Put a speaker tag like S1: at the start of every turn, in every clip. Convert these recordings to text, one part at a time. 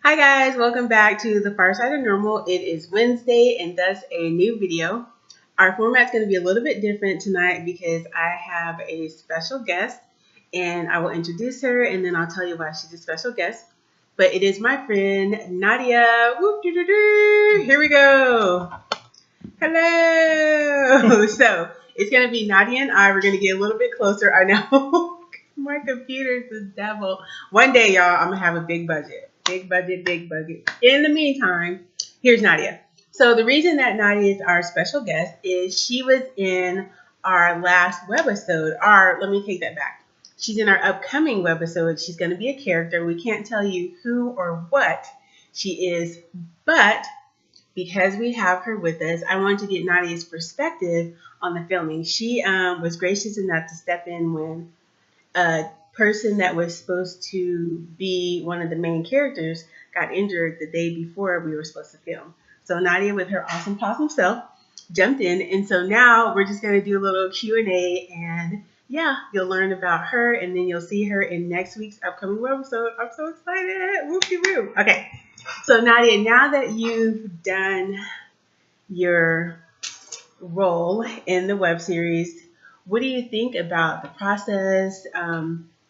S1: Hi guys, welcome back to the Far Side of Normal. It is Wednesday and thus a new video. Our format's going to be a little bit different tonight because I have a special guest and I will introduce her and then I'll tell you why she's a special guest. But it is my friend Nadia. Whoop, doo, doo, doo. Here we go. Hello. So it's going to be Nadia and I. We're going to get a little bit closer. I know my computer's the devil. One day, y'all, I'm going to have a big budget. Big budget, big budget. In the meantime, here's Nadia. So the reason that Nadia is our special guest is she was in our last webisode. Let me take that back. She's in our upcoming webisode. She's going to be a character. We can't tell you who or what she is, but because we have her with us, I wanted to get Nadia's perspective on the filming. She was gracious enough to step in when person that was supposed to be one of the main characters got injured the day before we were supposed to film. So Nadia, with her awesome possum self, jumped in, and so now we're just going to do a little Q&A, and yeah, you'll learn about her, and then you'll see her in next week's upcoming webisode. I'm so excited! Whoopie-whoop! Okay, so Nadia, now that you've done your role in the web series, what do you think about the process?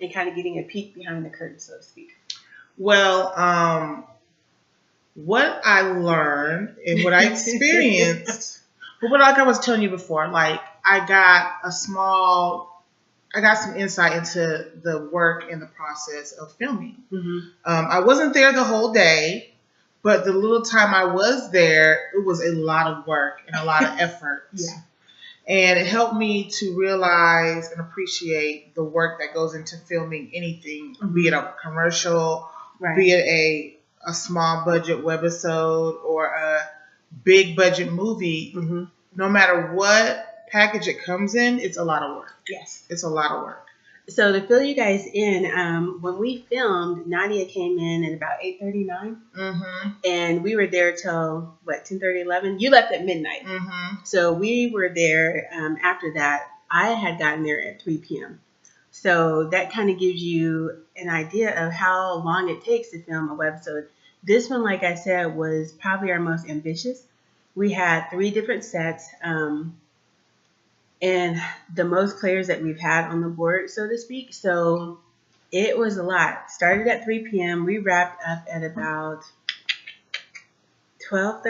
S1: And kind of getting a peek behind the curtain, so to speak.
S2: Well, what I learned and what I experienced, but like I was telling you before, like I got some insight into the work and the process of filming.
S1: Mm-hmm.
S2: I wasn't there the whole day, but the little time I was there, it was a lot of work and a lot of effort.
S1: Yeah.
S2: And it helped me to realize and appreciate the work that goes into filming anything, mm-hmm. be it a commercial, right. Be it a small budget webisode or a big budget movie. Mm-hmm. No matter what package it comes in, it's a lot of work.
S1: Yes. It's
S2: a lot of work.
S1: So to fill you guys in, when we filmed, Nadia came in at about 8:39, mm-hmm. and we were there till, 10:30, 11? You left at midnight. Mm-hmm. So we were there after that. I had gotten there at 3 p.m. So that kind of gives you an idea of how long it takes to film a webisode. This one, like I said, was probably our most ambitious. We had 3 different sets. And the most players that we've had on the board, so to speak. So it was a lot. Started at 3 p.m. We wrapped up at about 12.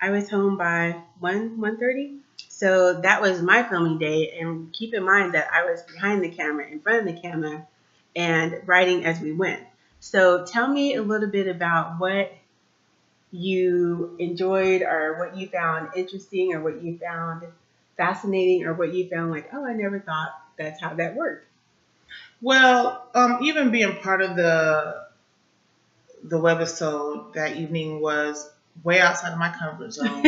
S1: I was home by 1:30. So that was my filming day. And keep in mind that I was behind the camera, in front of the camera, and writing as we went. So tell me a little bit about what you enjoyed or what you found interesting or what you found fascinating or what you found like, oh, I never thought that's how that worked.
S2: Well, even being part of the webisode that evening was way outside of my comfort zone.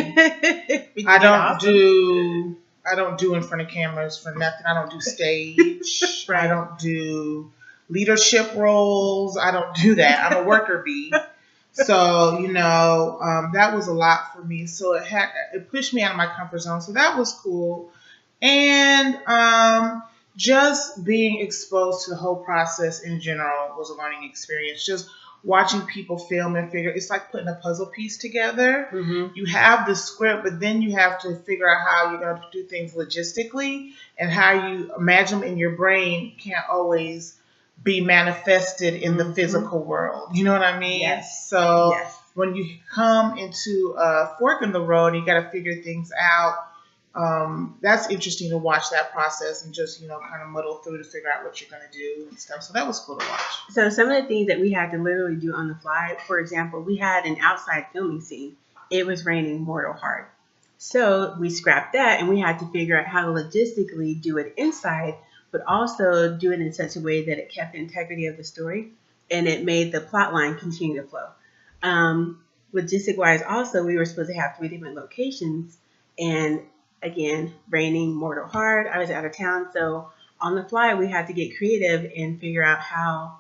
S2: I don't do in front of cameras for nothing. I don't do stage. Right. I don't do leadership roles. I don't do that. I'm a worker bee. So, that was a lot for me. So it pushed me out of my comfort zone. So that was cool. And just being exposed to the whole process in general was a learning experience. Just watching people film and figure, it's like putting a puzzle piece together. Mm-hmm. You have the script, but then you have to figure out how you're going to do things logistically and how you imagine them in your brain can't always be manifested in the physical world. You know what I mean?
S1: Yes.
S2: So when you come into a fork in the road, you got to figure things out. That's interesting to watch that process and just, kind of muddle through to figure out what you're going to do and stuff. So that was cool to watch.
S1: So some of the things that we had to literally do on the fly, for example, we had an outside filming scene. It was raining mortal hard. So we scrapped that and we had to figure out how to logistically do it inside, but also do it in such a way that it kept the integrity of the story and it made the plot line continue to flow. Logistic-wise, also, we were supposed to have 3 different locations, and again, raining mortal hard. I was out of town, so on the fly, we had to get creative and figure out how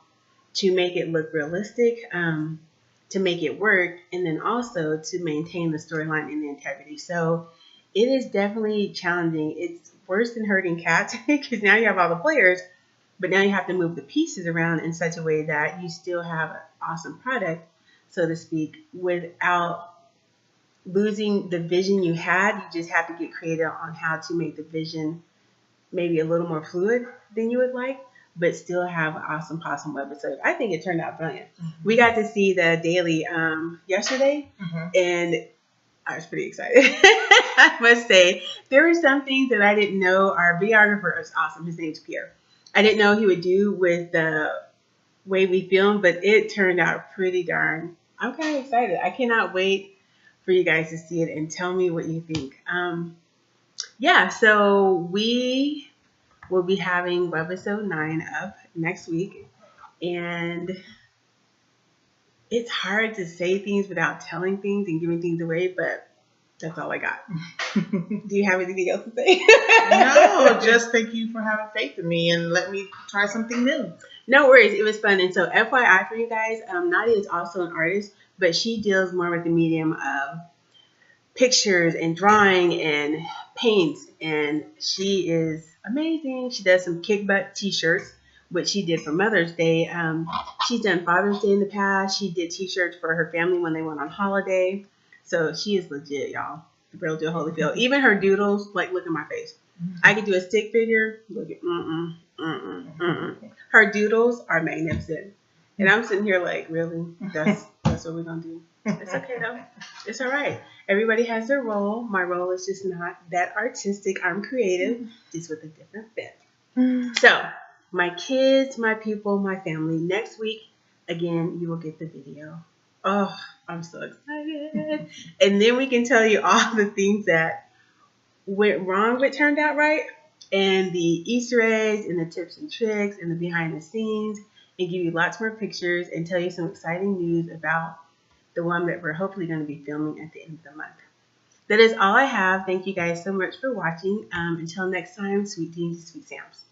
S1: to make it look realistic, to make it work, and then also to maintain the storyline and the integrity. So it is definitely challenging. It's worse than herding cats because now you have all the players, But now you have to move the pieces around in such a way that you still have an awesome product, so to speak, without losing the vision you had. You just have to get creative on how to make the vision maybe a little more fluid than you would like, but still have an awesome webisode. I think it turned out brilliant. Mm-hmm. We got to see the daily yesterday, mm-hmm. and I was pretty excited. I must say, there were some things that I didn't know. Our videographer is awesome. His name's Pierre. I didn't know he would do with the way we filmed, but it turned out pretty darn. I'm kind of excited. I cannot wait for you guys to see it and tell me what you think. Yeah, so we will be having Webisode 9 up next week, and it's hard to say things without telling things and giving things away, but that's all I got. Do you have anything else to say?
S2: No, just thank you for having faith in me and let me try something new.
S1: No worries. It was fun. And so FYI for you guys, Nadia is also an artist, but she deals more with the medium of pictures and drawing and paints, and she is amazing. She does some kick butt t-shirts, which she did for Mother's Day. She's done Father's Day in the past. She did t-shirts for her family when they went on holiday. So she is legit, y'all. The real deal Holyfield. Even her doodles, like, look at my face. Mm-hmm. I could do a stick figure. Look at Her doodles are magnificent. And I'm sitting here like, really? That's what we're gonna do. It's okay though. It's all right. Everybody has their role. My role is just not that artistic. I'm creative, just with a different bent. So, my kids, my people, my family. Next week, again, you will get the video. Oh, I'm so excited. And then we can tell you all the things that went wrong but turned out right, and the Easter eggs and the tips and tricks and the behind the scenes, and give you lots more pictures and tell you some exciting news about the one that we're hopefully going to be filming at the end of the month. That is all I have. Thank you guys so much for watching. Until next time, sweet dreams, sweet Sams.